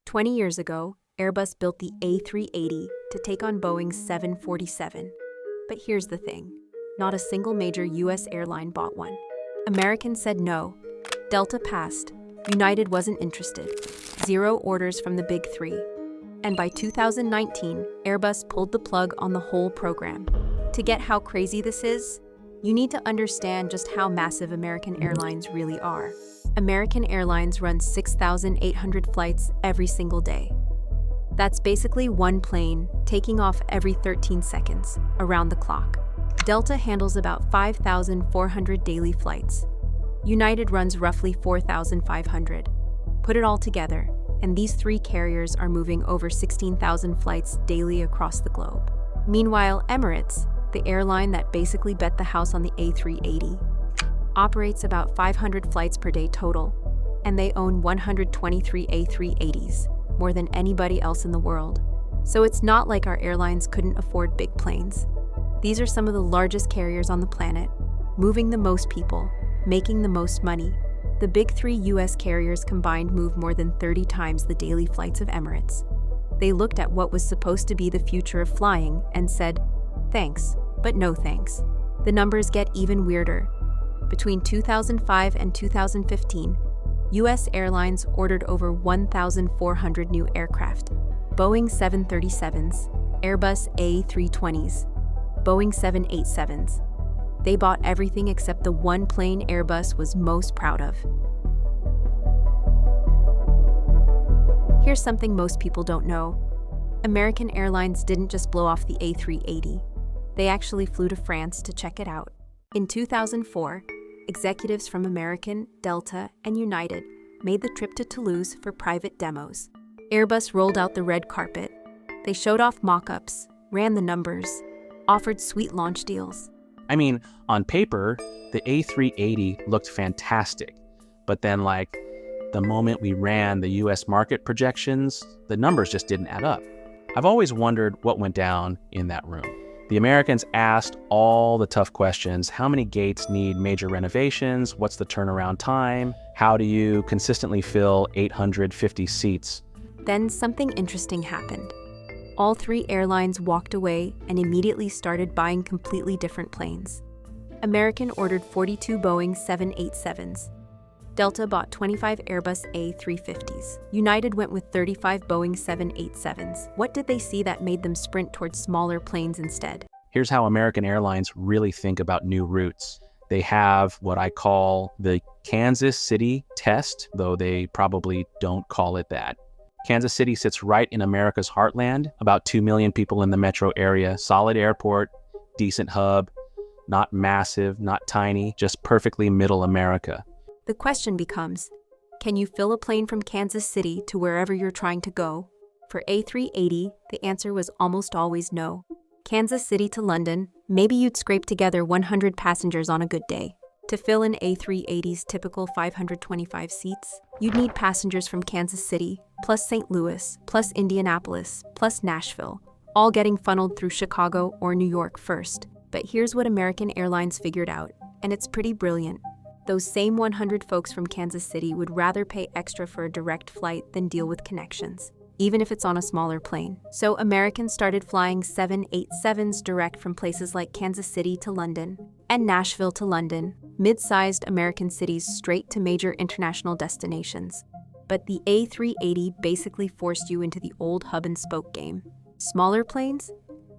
20 years ago, Airbus built the A380 to take on Boeing's 747. But here's the thing. Not a single major U.S. airline bought one. Americans said no. Delta passed. United wasn't interested. 0 orders from the big 3. And by 2019, Airbus pulled the plug on the whole program. To get how crazy this is, you need to understand just how massive American Airlines really are. American Airlines runs 6,800 flights every single day. That's basically one plane taking off every 13 seconds, around the clock. Delta handles about 5,400 daily flights. United runs roughly 4,500. Put it all together, and these 3 carriers are moving over 16,000 flights daily across the globe. Meanwhile, Emirates, the airline that basically bet the house on the A380, operates about 500 flights per day total, and they own 123 A380s, more than anybody else in the world. So it's not like our airlines couldn't afford big planes. These are some of the largest carriers on the planet, moving the most people, making the most money. The big 3 U.S. carriers combined move more than 30 times the daily flights of Emirates. They looked at what was supposed to be the future of flying and said, thanks, but no thanks. The numbers get even weirder. Between 2005 and 2015, U.S. airlines ordered over 1,400 new aircraft. Boeing 737s, Airbus A320s, Boeing 787s. They bought everything except the one plane Airbus was most proud of. Here's something most people don't know. American Airlines didn't just blow off the A380. They actually flew to France to check it out. In 2004, executives from American, Delta, and United made the trip to Toulouse for private demos. Airbus rolled out the red carpet. They showed off mock-ups, ran the numbers, offered sweet launch deals. I mean, on paper, the A380 looked fantastic. But then, the moment we ran the US market projections, the numbers just didn't add up. I've always wondered what went down in that room. The Americans asked all the tough questions. How many gates need major renovations? What's the turnaround time? How do you consistently fill 850 seats? Then something interesting happened. All 3 airlines walked away and immediately started buying completely different planes. American ordered 42 Boeing 787s. Delta bought 25 Airbus A350s. United went with 35 Boeing 787s. What did they see that made them sprint towards smaller planes instead? Here's how American Airlines really think about new routes. They have what I call the Kansas City test, though they probably don't call it that. Kansas City sits right in America's heartland, about 2 million people in the metro area, solid airport, decent hub, not massive, not tiny, just perfectly middle America. The question becomes, can you fill a plane from Kansas City to wherever you're trying to go? For A380, the answer was almost always no. Kansas City to London, maybe you'd scrape together 100 passengers on a good day. To fill an A380's typical 525 seats, you'd need passengers from Kansas City, plus St. Louis, plus Indianapolis, plus Nashville, all getting funneled through Chicago or New York first. But here's what American Airlines figured out, and it's pretty brilliant. Those same 100 folks from Kansas City would rather pay extra for a direct flight than deal with connections, even if it's on a smaller plane. So Americans started flying 787s direct from places like Kansas City to London and Nashville to London, mid-sized American cities straight to major international destinations. But the A380 basically forced you into the old hub-and-spoke game. Smaller planes?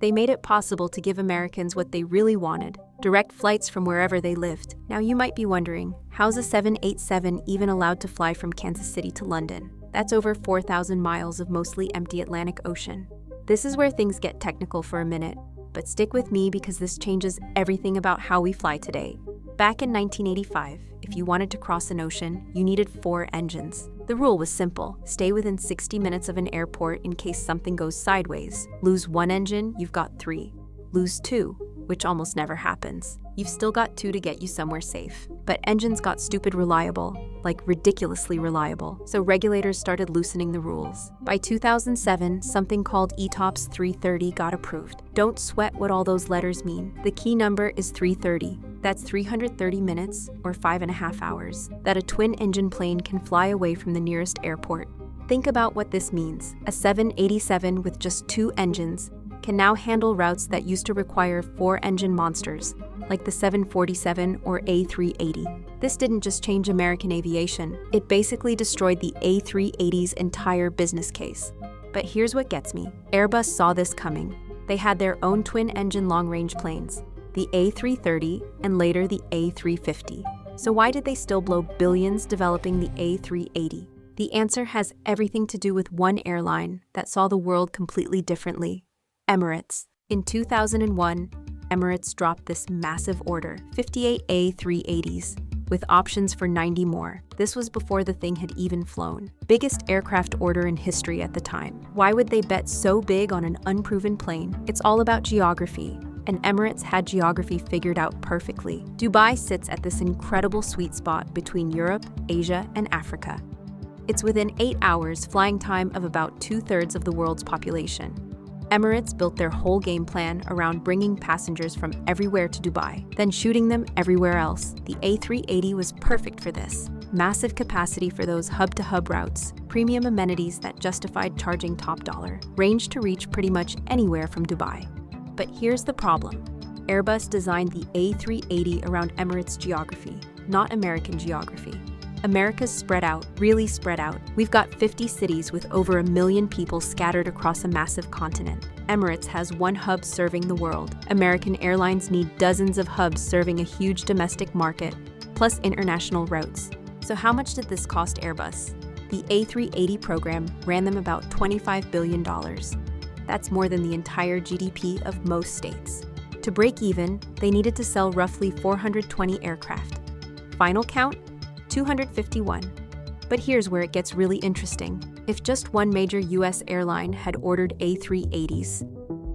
They made it possible to give Americans what they really wanted, direct flights from wherever they lived. Now you might be wondering, how's a 787 even allowed to fly from Kansas City to London? That's over 4,000 miles of mostly empty Atlantic Ocean. This is where things get technical for a minute, but stick with me because this changes everything about how we fly today. Back in 1985, if you wanted to cross an ocean, you needed 4 engines. The rule was simple: stay within 60 minutes of an airport in case something goes sideways. Lose 1 engine, you've got 3. Lose 2, which almost never happens. You've still got 2 to get you somewhere safe. But engines got stupid reliable, like ridiculously reliable, so regulators started loosening the rules. By 2007, something called ETOPS 330 got approved. Don't sweat what all those letters mean. The key number is 330. That's 330 minutes, or 5.5 hours, that a twin-engine plane can fly away from the nearest airport. Think about what this means. A 787 with just 2 engines can now handle routes that used to require 4-engine monsters, like the 747 or A380. This didn't just change American aviation, it basically destroyed the A380's entire business case. But here's what gets me. Airbus saw this coming. They had their own twin-engine long-range planes, the A330 and later the A350. So why did they still blow billions developing the A380? The answer has everything to do with one airline that saw the world completely differently: Emirates. In 2001, Emirates dropped this massive order, 58 A380s, with options for 90 more. This was before the thing had even flown. Biggest aircraft order in history at the time. Why would they bet so big on an unproven plane? It's all about geography, and Emirates had geography figured out perfectly. Dubai sits at this incredible sweet spot between Europe, Asia, and Africa. It's within 8 hours flying time of about 2/3 of the world's population. Emirates built their whole game plan around bringing passengers from everywhere to Dubai, then shooting them everywhere else. The A380 was perfect for this. Massive capacity for those hub-to-hub routes, premium amenities that justified charging top dollar, range to reach pretty much anywhere from Dubai. But here's the problem. Airbus designed the A380 around Emirates' geography, not American geography. America's spread out, really spread out. We've got 50 cities with over 1 million people scattered across a massive continent. Emirates has one hub serving the world. American airlines need dozens of hubs serving a huge domestic market, plus international routes. So how much did this cost Airbus? The A380 program ran them about $25 billion. That's more than the entire GDP of most states. To break even, they needed to sell roughly 420 aircraft. Final count? 251. But here's where it gets really interesting. If just one major US airline had ordered A380s,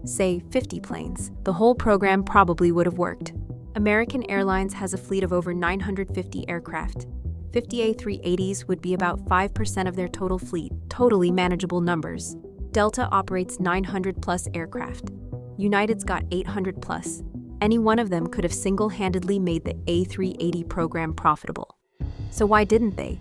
say 50 planes, the whole program probably would have worked. American Airlines has a fleet of over 950 aircraft. 50 A380s would be about 5% of their total fleet, totally manageable numbers. Delta operates 900 plus aircraft. United's got 800 plus. Any one of them could have single-handedly made the A380 program profitable. So why didn't they?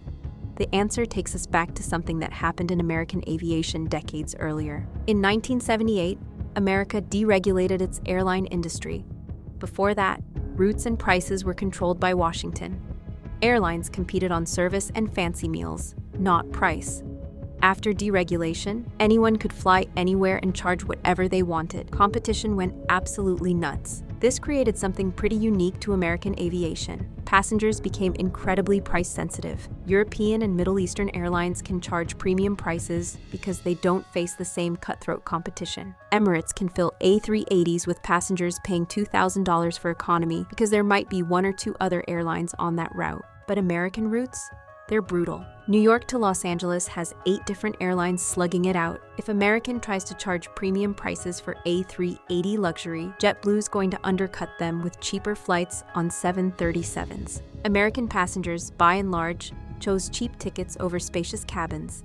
The answer takes us back to something that happened in American aviation decades earlier. In 1978, America deregulated its airline industry. Before that, routes and prices were controlled by Washington. Airlines competed on service and fancy meals, not price. After deregulation, anyone could fly anywhere and charge whatever they wanted. Competition went absolutely nuts. This created something pretty unique to American aviation. Passengers became incredibly price-sensitive. European and Middle Eastern airlines can charge premium prices because they don't face the same cutthroat competition. Emirates can fill A380s with passengers paying $2,000 for economy because there might be 1 or 2 other airlines on that route. But American routes? They're brutal. New York to Los Angeles has 8 different airlines slugging it out. If American tries to charge premium prices for A380 luxury, JetBlue's going to undercut them with cheaper flights on 737s. American passengers, by and large, chose cheap tickets over spacious cabins.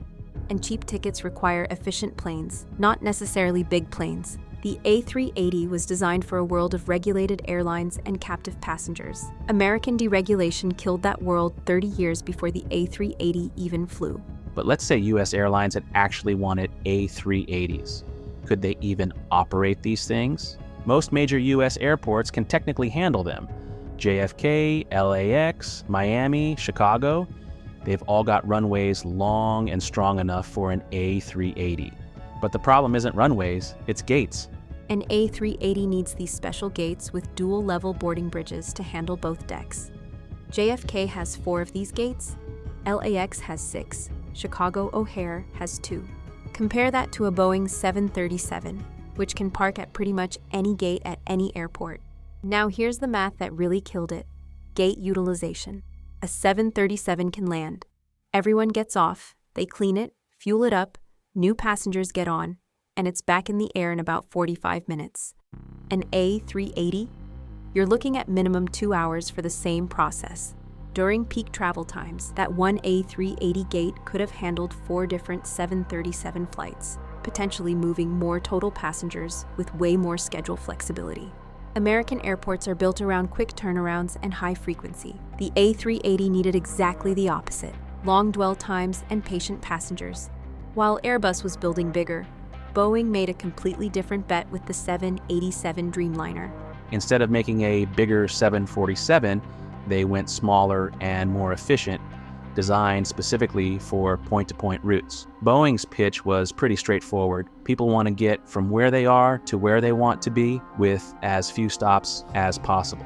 And cheap tickets require efficient planes, not necessarily big planes. The A380 was designed for a world of regulated airlines and captive passengers. American deregulation killed that world 30 years before the A380 even flew. But let's say US airlines had actually wanted A380s. Could they even operate these things? Most major US airports can technically handle them. JFK, LAX, Miami, Chicago, they've all got runways long and strong enough for an A380. But the problem isn't runways, it's gates. An A380 needs these special gates with dual-level boarding bridges to handle both decks. JFK has 4 of these gates, LAX has 6, Chicago O'Hare has 2. Compare that to a Boeing 737, which can park at pretty much any gate at any airport. Now here's the math that really killed it. Gate utilization. A 737 can land. Everyone gets off, they clean it, fuel it up, new passengers get on, and it's back in the air in about 45 minutes. An A380? You're looking at minimum 2 hours for the same process. During peak travel times, that one A380 gate could have handled 4 different 737 flights, potentially moving more total passengers with way more schedule flexibility. American airports are built around quick turnarounds and high frequency. The A380 needed exactly the opposite: long dwell times and patient passengers. While Airbus was building bigger, Boeing made a completely different bet with the 787 Dreamliner. Instead of making a bigger 747, they went smaller and more efficient, designed specifically for point-to-point routes. Boeing's pitch was pretty straightforward. People want to get from where they are to where they want to be with as few stops as possible.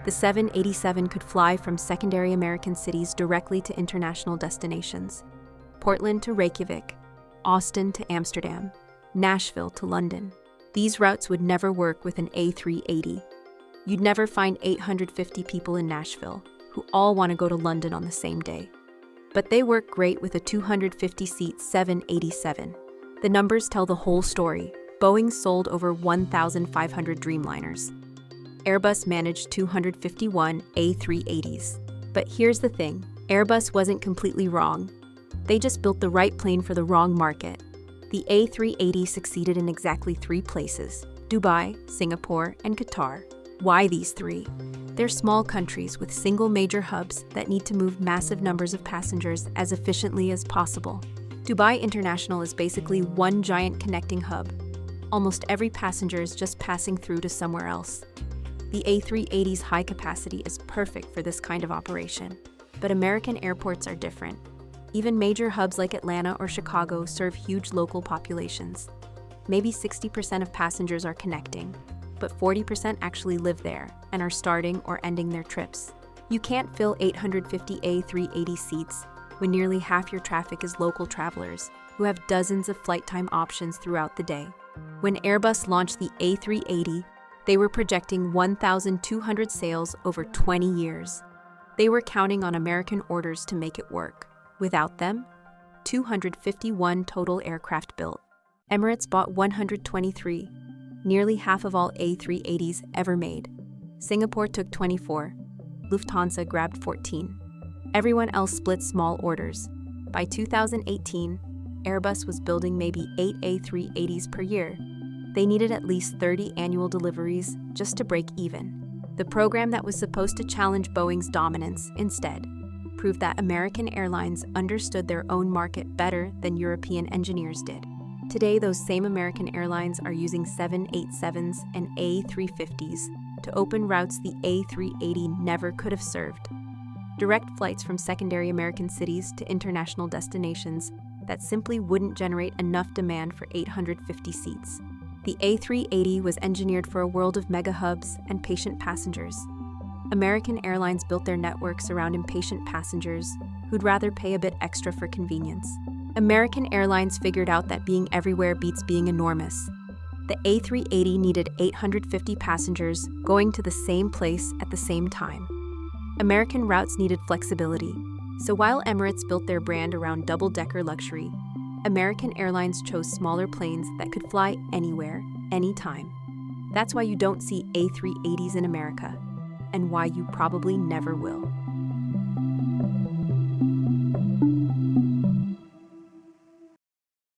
The 787 could fly from secondary American cities directly to international destinations. Portland to Reykjavik, Austin to Amsterdam, Nashville to London. These routes would never work with an A380. You'd never find 850 people in Nashville who all want to go to London on the same day. But they work great with a 250-seat 787. The numbers tell the whole story. Boeing sold over 1,500 Dreamliners. Airbus managed 251 A380s. But here's the thing, Airbus wasn't completely wrong. They just built the right plane for the wrong market. The A380 succeeded in exactly 3 places: Dubai, Singapore, and Qatar. Why these 3? They're small countries with single major hubs that need to move massive numbers of passengers as efficiently as possible. Dubai International is basically one giant connecting hub. Almost every passenger is just passing through to somewhere else. The A380's high capacity is perfect for this kind of operation. But American airports are different. Even major hubs like Atlanta or Chicago serve huge local populations. Maybe 60% of passengers are connecting, but 40% actually live there and are starting or ending their trips. You can't fill 850 A380 seats when nearly half your traffic is local travelers who have dozens of flight time options throughout the day. When Airbus launched the A380, they were projecting 1,200 sales over 20 years. They were counting on American orders to make it work. Without them, 251 total aircraft built. Emirates bought 123, nearly half of all A380s ever made. Singapore took 24. Lufthansa grabbed 14. Everyone else split small orders. By 2018, Airbus was building maybe 8 A380s per year. They needed at least 30 annual deliveries just to break even. The program that was supposed to challenge Boeing's dominance, instead, proved that American Airlines understood their own market better than European engineers did. Today, those same American airlines are using 787s and A350s to open routes the A380 never could have served. Direct flights from secondary American cities to international destinations that simply wouldn't generate enough demand for 850 seats. The A380 was engineered for a world of mega hubs and patient passengers. American Airlines built their networks around impatient passengers who'd rather pay a bit extra for convenience. American Airlines figured out that being everywhere beats being enormous. The A380 needed 850 passengers going to the same place at the same time. American routes needed flexibility, so while Emirates built their brand around double-decker luxury, American Airlines chose smaller planes that could fly anywhere, anytime. That's why you don't see A380s in America, and why you probably never will.